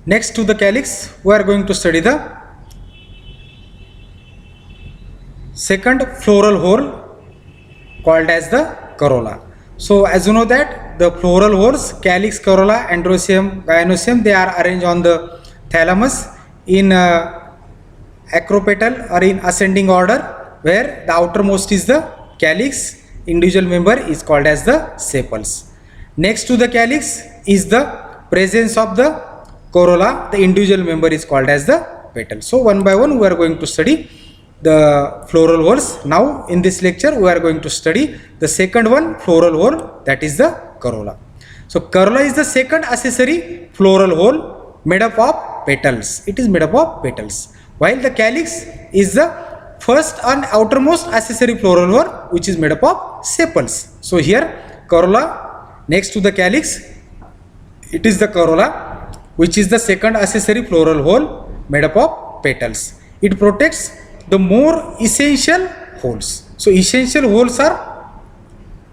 Next to the calyx, we are going to study the second floral hole called as the corolla. So as you know that the floral holes, calyx, corolla, androecium, gynoecium, they are arranged on the thalamus in acropetal or in ascending order, where the outermost is the calyx, individual member is called as the sepals. Next to the calyx is the presence of the corolla, the individual member is called as the petal. So one by one we are going to study the floral holes. Now in this lecture we are going to study the second one, floral hole, that is the corolla. So corolla is the second accessory floral hole made up of petals. It is made up of petals. While the calyx is the first and outermost accessory floral hole which is made up of sepals. So here corolla, next to the calyx, it is the corolla which is the second accessory floral hole made up of petals. It protects the more essential holes. So essential holes are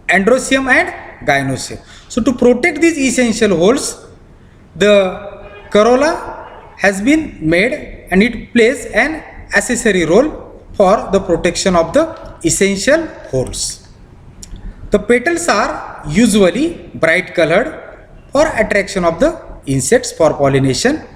androecium and gynoecium. So to protect these essential holes, the corolla has been made and it plays an accessory role for the protection of the essential holes. The petals are usually bright colored for attraction of the insects for pollination.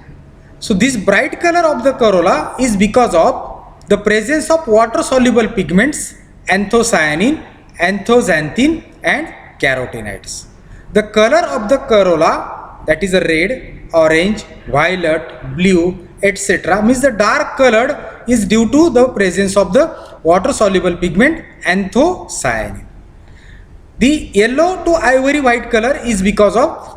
So this bright color of the corolla is because of the presence of water soluble pigments, anthocyanin, anthocyanthine and carotenoids. The color of the corolla, that is a red, orange, violet, blue, etc., means the dark colored is due to the presence of the water soluble pigment anthocyanin. The yellow to ivory white color is because of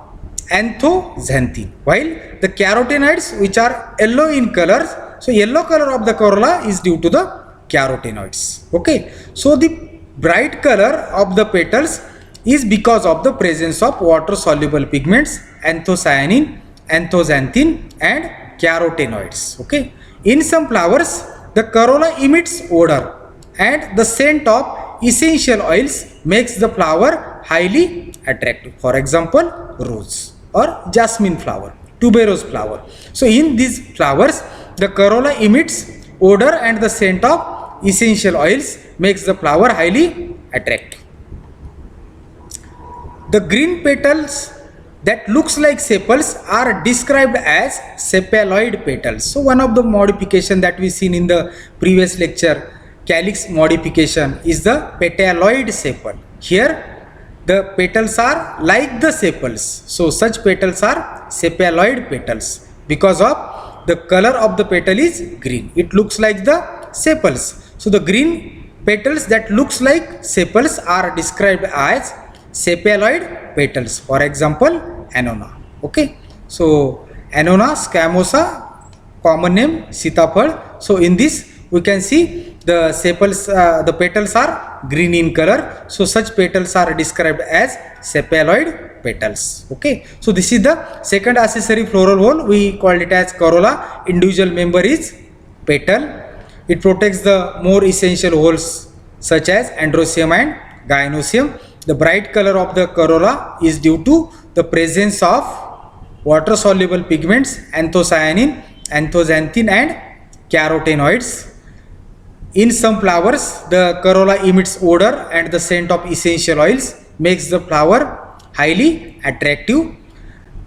anthocyanthine, while the carotenoids, which are yellow in colors, so yellow color of the corolla is due to the carotenoids. Okay, so the bright color of the petals is because of the presence of water soluble pigments anthocyanin, anthocyanthine and carotenoids. Okay, in some flowers the corolla emits odor and the scent of essential oils makes the flower highly attractive. For example, rose or jasmine flower, tuberose flower. So in these flowers the corolla emits odor and the scent of essential oils makes the flower highly attractive. The green petals that looks like sepals are described as sepaloid petals. So one of the modification that we seen in the previous lecture, calyx modification, is the petaloid sepal. Here the petals are like the sepals. So such petals are sepaloid petals because of the color of the petal is green. It looks like the sepals. So the green petals that looks like sepals are described as sepaloid petals. For example, annona. Okay. So annona squamosa, common name sitaphal. So in this we can see the sepals, the petals are green in color. So such petals are described as sepaloid petals. Okay, so this is the second accessory floral hole. We called it as corolla. Individual member is petal. It protects the more essential holes such as androecium and gynoecium. The bright color of the corolla is due to the presence of water soluble pigments anthocyanin, anthocyanthine and carotenoids. In some flowers the corolla emits odor and the scent of essential oils makes the flower highly attractive.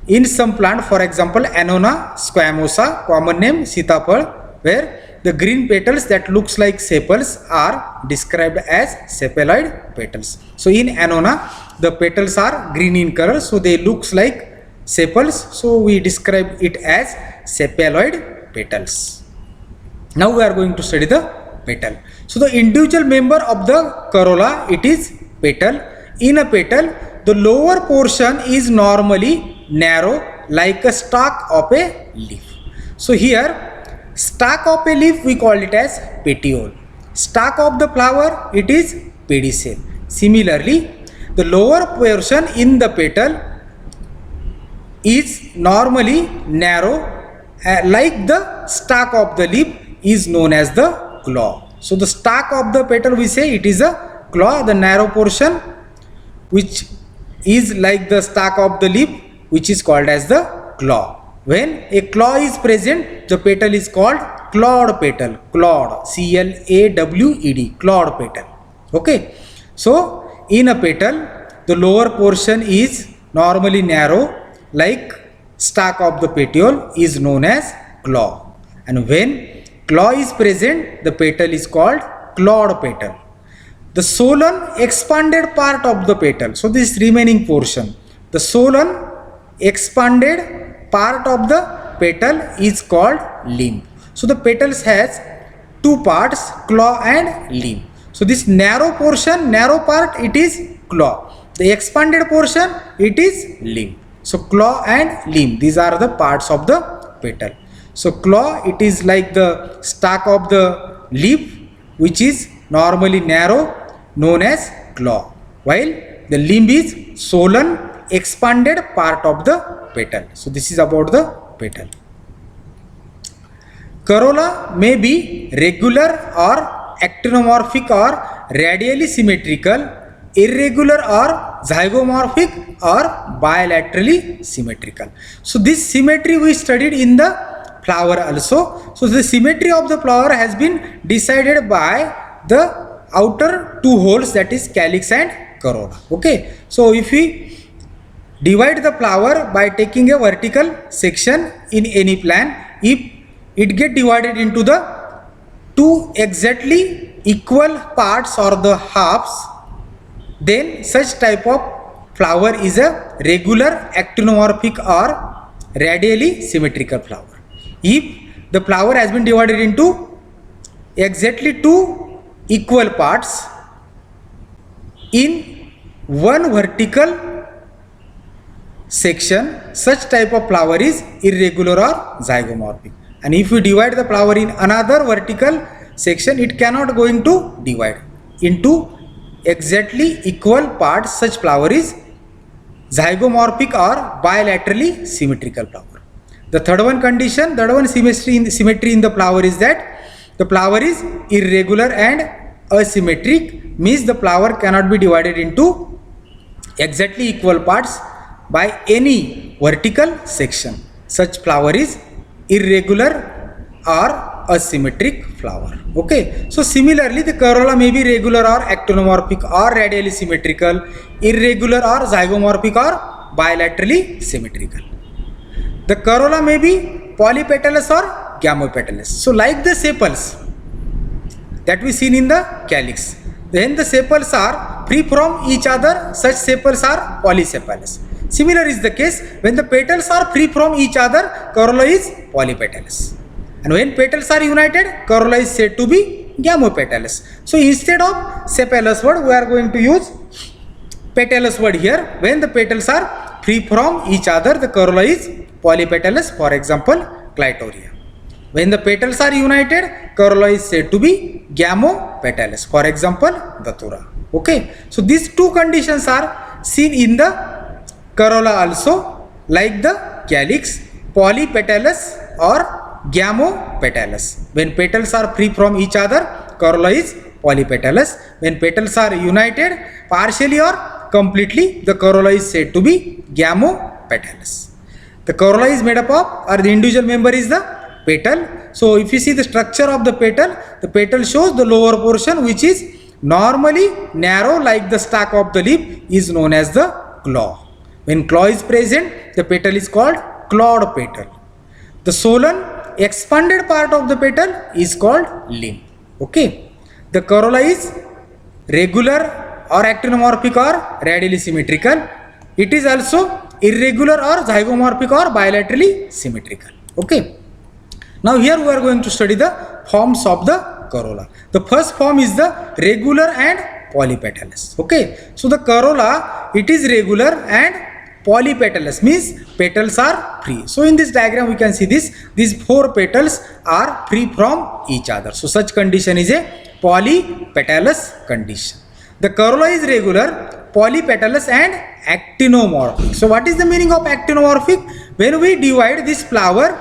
In some plant, for example annona squamosa, common name sitaphal, where the green petals that looks like sepals are described as sepaloid petals. So in annona the petals are green in color, so they looks like sepals, so we describe it as sepaloid petals. Now we are going to study the petal. So the individual member of the corolla, it is petal. In a petal the lower portion is normally narrow like a stalk of a leaf. So here stalk of a leaf we call it as petiole. Stalk of the flower, it is pedicel. Similarly the lower portion in the petal is normally narrow like the stalk of the leaf is known as the claw. So the stalk of the petal we say it is a claw, the narrow portion which is like the stalk of the leaf which is called as the claw. When a claw is present, the petal is called clawed petal. Clawed, C-L-A-W-E-D, clawed petal. Okay. So in a petal, the lower portion is normally narrow, like stalk of the petiole is known as claw. And when claw is present, the petal is called clawed petal. The swollen expanded part of the petal, so this remaining portion, the swollen expanded part of the petal is called limb. So the petals has two parts, claw and limb. So this narrow portion, narrow part, it is claw. The expanded portion, it is limb. So claw and limb, these are the parts of the petal. So claw, it is like the stalk of the leaf, which is normally narrow, known as claw, while the limb is swollen expanded part of the petal. So this is about the petal. Corolla may be regular or actinomorphic or radially symmetrical, irregular or zygomorphic or bilaterally symmetrical. So this symmetry we studied in the flower also. So the symmetry of the flower has been decided by the outer two holes, that is calyx and corolla. Okay. So if we divide the flower by taking a vertical section in any plan, if it get divided into the two exactly equal parts or the halves, then such type of flower is a regular actinomorphic or radially symmetrical flower. If the flower has been divided into exactly two equal parts in one vertical section, such type of flower is irregular or zygomorphic. And if we divide the flower in another vertical section, it cannot going to divide into exactly equal parts. Such flower is zygomorphic or bilaterally symmetrical flower. The third one condition, third one symmetry in the flower is that the flower is irregular and asymmetric, means the flower cannot be divided into exactly equal parts by any vertical section. Such flower is irregular or asymmetric flower. Okay. So similarly, the corolla may be regular or actinomorphic or radially symmetrical, irregular or zygomorphic or bilaterally symmetrical. The corolla may be polypetalous or gamopetalous. So like the sepals that we seen in the calyx, when the sepals are free from each other, such sepals are polysepalous. Similar is the case when the petals are free from each other, corolla is polypetalous. And when petals are united, corolla is said to be gamopetalous. So instead of sepalous word, we are going to use petalous word here. When the petals are free from each other, the corolla is polypetalous. For example, Clitoria. When the petals are united, corolla is said to be gamopetalous. For example, Datura. Okay. So these two conditions are seen in the corolla also, like the calyx, polypetalous or gamopetalous. When petals are free from each other, corolla is polypetalous. When petals are united partially or completely, the corolla is said to be gamopetalous. The corolla is made up of, or the individual member is the petal. So if you see the structure of the petal shows the lower portion, which is normally narrow like the stalk of the leaf, is known as the claw. When claw is present, the petal is called clawed petal. The swollen expanded part of the petal is called limb. Okay. The corolla is regular or actinomorphic or radially symmetrical. It is also irregular or zygomorphic or bilaterally symmetrical. Okay. Now here we are going to study the forms of the corolla. The first form is the regular and polypetalous. Okay. So the corolla, it is regular and polypetalous, means petals are free. So in this diagram we can see this, these four petals are free from each other. So such condition is a polypetalous condition. The corolla is regular, polypetalous and actinomorphic. So what is the meaning of actinomorphic? When we divide this flower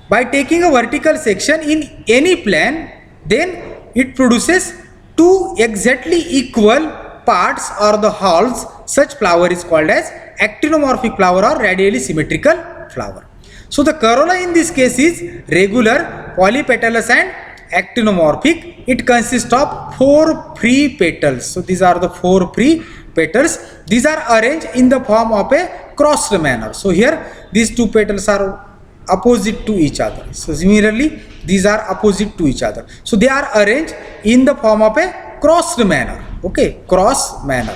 by taking a vertical section in any plane, then it produces two exactly equal parts or the halves. Such flower is called as actinomorphic flower or radially symmetrical flower. So the corolla in this case is regular, polypetalous and actinomorphic. It consists of 4 free petals. So these are the 4 free petals. These are arranged in the form of a crossed manner. So here these 2 petals are opposite to each other. So similarly these are opposite to each other. So they are arranged in the form of a crossed manner. Okay, cross manner.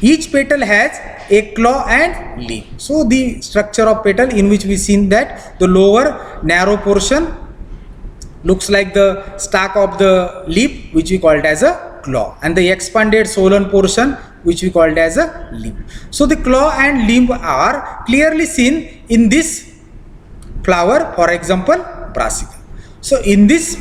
Each petal has a claw and leaf. So the structure of petal, in which we seen that the lower narrow portion looks like the stalk of the leaf, which we called as a claw, and the expanded swollen portion, which we called as a limb. So the claw and limb are clearly seen in this flower, for example Brassica. So in this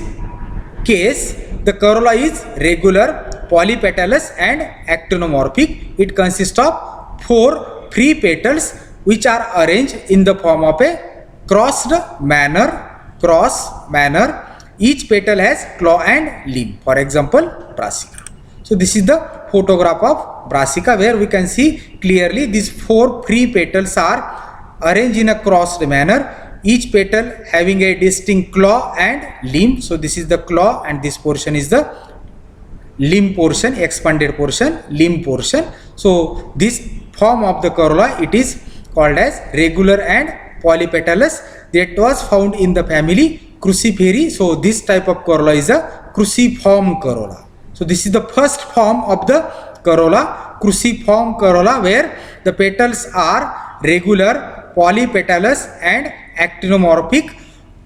case the corolla is regular, polypetalous and actinomorphic. It consists of 4 free petals which are arranged in the form of a crossed manner. Each petal has claw and limb, for example Brassica. So this is the photograph of Brassica, where we can see clearly these 4 free petals are arranged in a crossed manner, each petal having a distinct claw and limb. So this is the claw and this portion is the limb portion, expanded portion, limb portion. So this form of the corolla, it is called as regular and polypetalous. That was found in the family Cruciferae. So this type of corolla is a cruciform corolla. So this is the first form of the corolla, cruciform corolla, where the petals are regular, polypetalous and actinomorphic.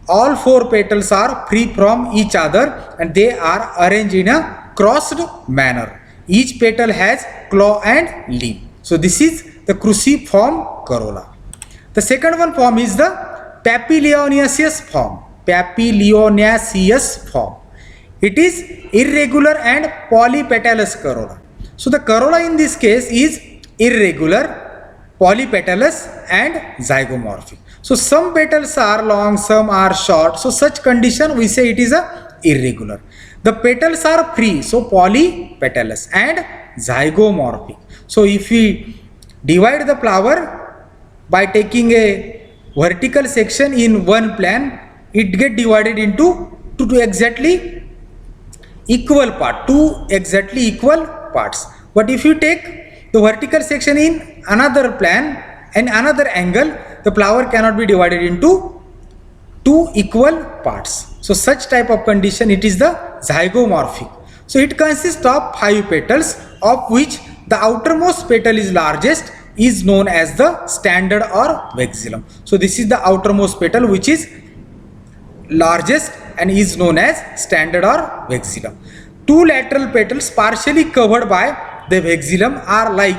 All 4 petals are free from each other and they are arranged in a crossed manner. Each petal has claw and limb. So this is the cruciform corolla. The second one form is the papilionaceous form. Papilionaceous form. It is irregular and polypetalous corolla. So the corolla in this case is irregular, polypetalous and zygomorphic. So some petals are long, some are short. So such condition we say it is a irregular. The petals are free, so polypetalous and zygomorphic. So if we divide the flower by taking a vertical section in one plane, it get divided into two exactly equal parts. But if you take the vertical section in another plane and another angle, the flower cannot be divided into 2 equal parts. So such type of condition, it is the zygomorphic. So it consists of 5 petals, of which the outermost petal is largest, is known as the standard or vexillum. So this is the outermost petal which is largest and is known as standard or vexillum. 2 lateral petals partially covered by the vexillum are like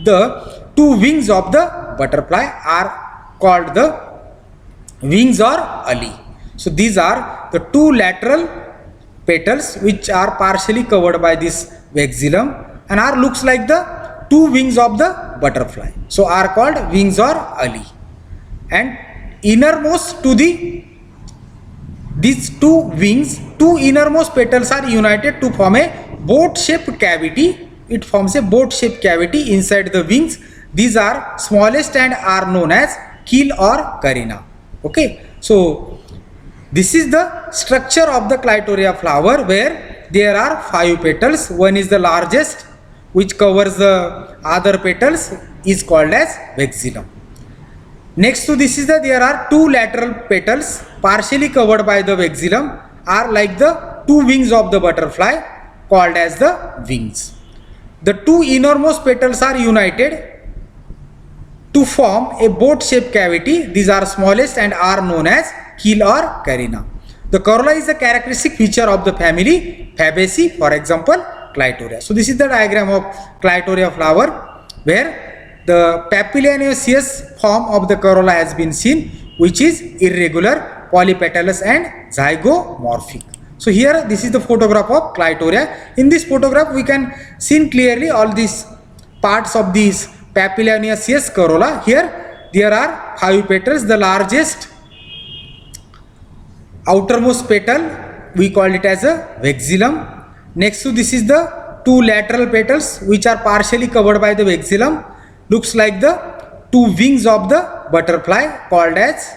the 2 wings of the butterfly, are called the wings or ali. So these are the 2 lateral petals which are partially covered by this vexillum and are looks like the 2 wings of the butterfly. So are called wings or ali. And innermost to these 2 wings, 2 innermost petals are united to form a boat-shaped cavity. It forms a boat-shaped cavity inside the wings. These are smallest and are known as keel or carina. Okay, so this is the structure of the Clitoria flower, where there are 5 petals. One is the largest, which covers the other petals, is called as vexillum. Next to this is that there are 2 lateral petals partially covered by the vexillum, are like the 2 wings of the butterfly, called as the wings. The 2 innermost petals are united to form a boat-shaped cavity. These are smallest and are known as keel or carina. The corolla is a characteristic feature of the family Fabaceae, for example Clitoria. So this is the diagram of Clitoria flower, where the papilionaceous form of the corolla has been seen, which is irregular, polypetalous and zygomorphic. So here this is the photograph of Clitoria. In this photograph we can see clearly all these parts of these papilionaceous corolla. Here there are 5 petals. The largest outermost petal, we call it as a vexillum. Next to this is the 2 lateral petals which are partially covered by the vexillum, looks like the two wings of the butterfly called as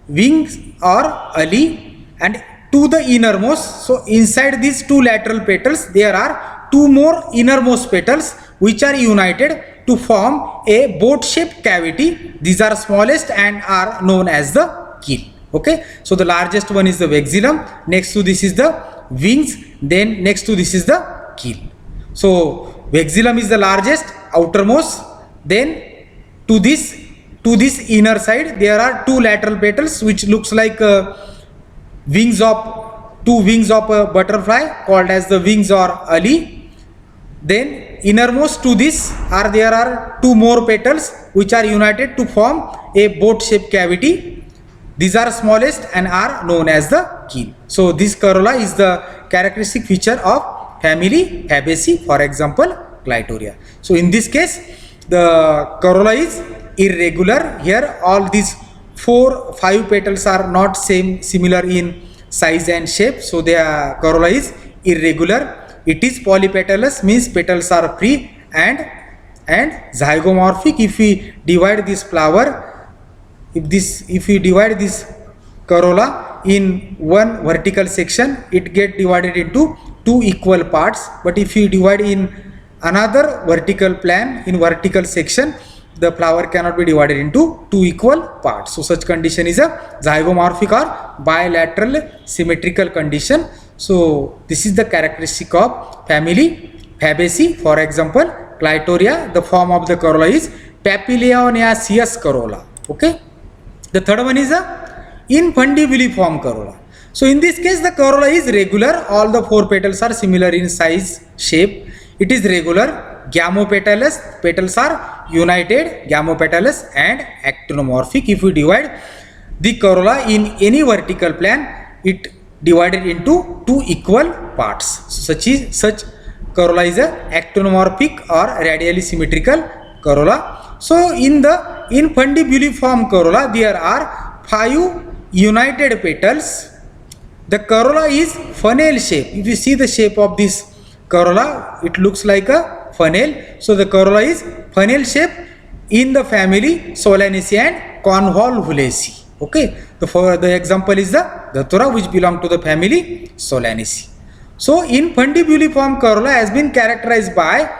wings or ali, and to the innermost. So inside these two lateral petals there are two more innermost petals which are united to form a boat shaped cavity. These are smallest and are known as the keel. Okay, so the largest one is the vexillum, next to this is the wings, then next to this is the keel. So vexillum is the largest, outermost, then to this inner side there are two lateral petals which looks like wings of two wings of a butterfly called as the wings or ali. Then innermost to this there are two more petals which are united to form a boat shaped cavity. These are smallest and are known as the keel. So this corolla is the characteristic feature of family Fabaceae, for example Clitoria. So in this case the corolla is irregular. Here all these 4-5 petals are not similar in size and shape, so the corolla is irregular. It is polypetalous, means petals are free, and zygomorphic. If we divide this flower, if we divide this corolla in one vertical section, it get divided into two equal parts. But if we divide in another vertical plane, in vertical section, the flower cannot be divided into two equal parts. So such condition is a zygomorphic or bilateral symmetrical condition. So this is the characteristic of family Fabaceae. For example Clitoria, the form of the corolla is papilionaceous corolla. Okay. The third one is a infundibuliform corolla. So in this case the corolla is regular. All the 4 petals are similar in size, shape. It is regular, gamopetalous. Petals are united, gamopetalous, and actinomorphic. If we divide the corolla in any vertical plane, it divided into two equal parts. Such corolla is a actinomorphic or radially symmetrical corolla. So in the infundibuliform corolla there are 5 united petals. The corolla is funnel shape. If you see the shape of this corolla, it looks like a funnel. So the corolla is funnel shape in the family Solanaceae and Convolvulaceae. Okay, the example is the Datura, which belong to the family Solanaceae. So infundibuliform corolla has been characterized by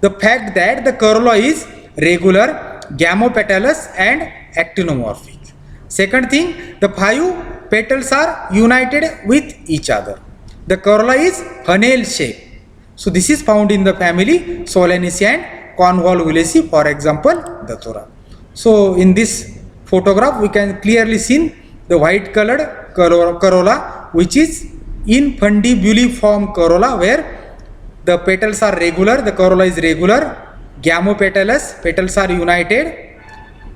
the fact that the corolla is regular, gamopetalous, and actinomorphic. Second thing, the 5 petals are united with each other. The corolla is funnel shape. So this is found in the family Solanaceae and Convolvulaceae, for example Datura. So in this photograph we can clearly see the white colored corolla, which is infundibuliform corolla, where the petals are regular, the corolla is regular, gamopetalous, petals are united,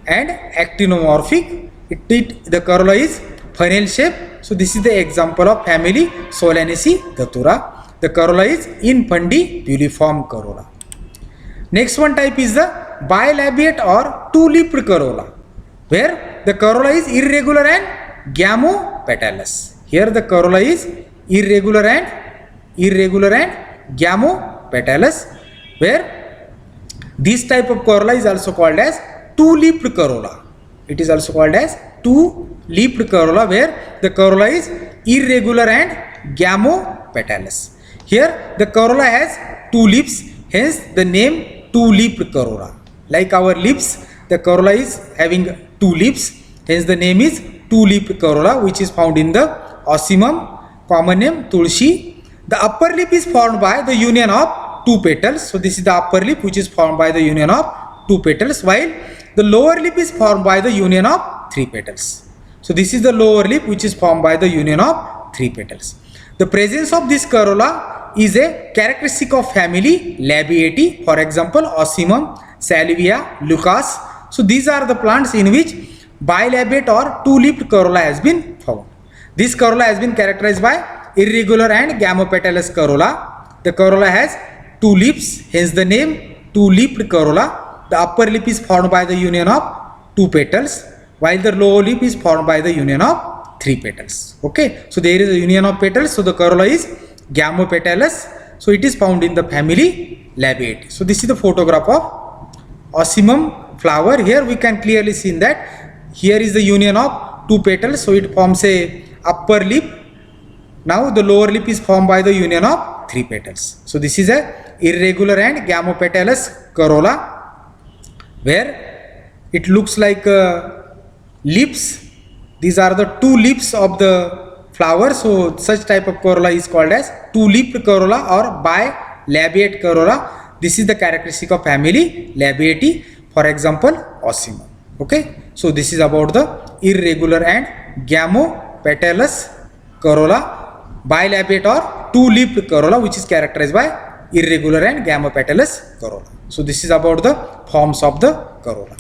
and actinomorphic. The corolla is funnel shape. So this is the example of family Solanaceae Datura. The corolla is infundibuliform corolla. Next one type is the bilabiate or two-lipped corolla, where the corolla is irregular and gamopetalous. Here the corolla is irregular and gamopetalous, where this type of corolla is also called as two-lipped corolla. It is also called as two-lipped corolla, where the corolla is irregular and gamopetalous. Here the corolla has 2 lips, hence the name two-lipped corolla. Like our lips, the corolla is having 2 lips, hence the name is two-lipped corolla, which is found in the Ocimum, common name Tulsi. The upper lip is formed by the union of 2 petals. So this is the upper lip, which is formed by the union of 2 petals, while the lower lip is formed by the union of 3 petals. So this is the lower lip, which is formed by the union of 3 petals. The presence of this corolla is a characteristic of family Labiatae, for example Ocimum, Salvia, Lucas. So these are the plants in which bilabiate or two-lipped corolla has been found. This corolla has been characterized by irregular and gamopetalous corolla. The corolla has 2 lips, hence the name two-lipped corolla. The upper lip is formed by the union of 2 petals, while the lower lip is formed by the union of 3 petals. Okay, so there is a union of petals, so the corolla is gamopetalous. So it is found in the family Labiatae. So this is the photograph of Ocimum flower. Here we can clearly see that here is the union of two petals, so it forms a upper lip. Now the lower lip is formed by the union of three petals. So this is a irregular and gamopetalous corolla, where it looks like lips. These are the two lips of the flower. So such type of corolla is called as two-lipped corolla or bilabiate corolla. This is the characteristic of family Labiatae, for example Ocimum. Okay, so this is about the irregular and gamopetalous corolla, bilabiate or two-lipped corolla, which is characterized by irregular and gamopetalous corolla. So this is about the forms of the corolla.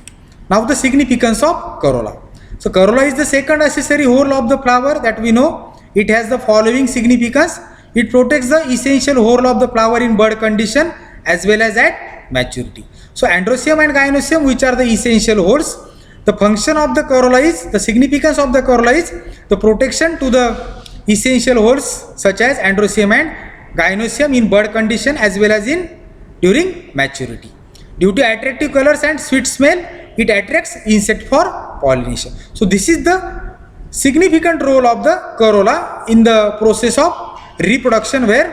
Now the significance of corolla. So corolla is the second accessory whorl of the flower that we know. It has the following significance. It protects the essential whorl of the flower in bud condition as well as at maturity. So androecium and gynoecium, which are the essential whorls, the function of the corolla is, the significance of the corolla is the protection to the essential whorls such as androecium and gynoecium in bud condition as well as in during maturity. Due to attractive colors and sweet smell, it attracts insect for pollination. So this is the significant role of the corolla in the process of reproduction, where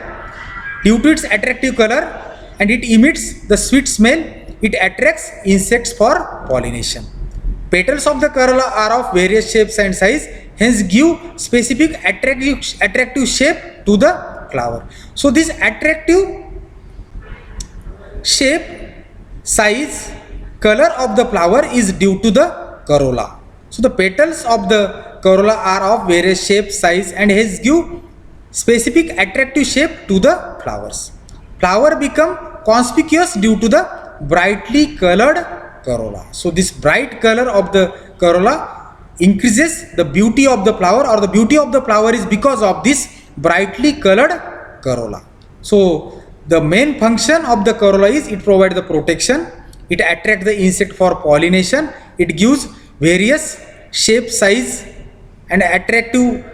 due to its attractive color and it emits the sweet smell, it attracts insects for pollination. Petals of the corolla are of various shapes and size, hence give specific attractive shape to the flower. So this attractive shape, size, color of the flower is due to the corolla. So the petals of the corolla are of various shape, size and hence give specific attractive shape to the flowers. Flower become conspicuous due to the brightly colored corolla. So this bright color of the corolla increases the beauty of the flower, or the beauty of the flower is because of this brightly colored corolla. So the main function of the corolla is it provides the protection, it attracts the insect for pollination, it gives various shape, size and attractive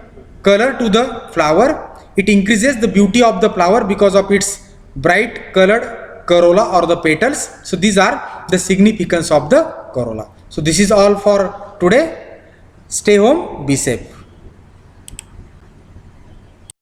color to the flower, it increases the beauty of the flower because of its bright colored corolla or the petals. So these are the significance of the corolla. So this is all for today. Stay home, be safe.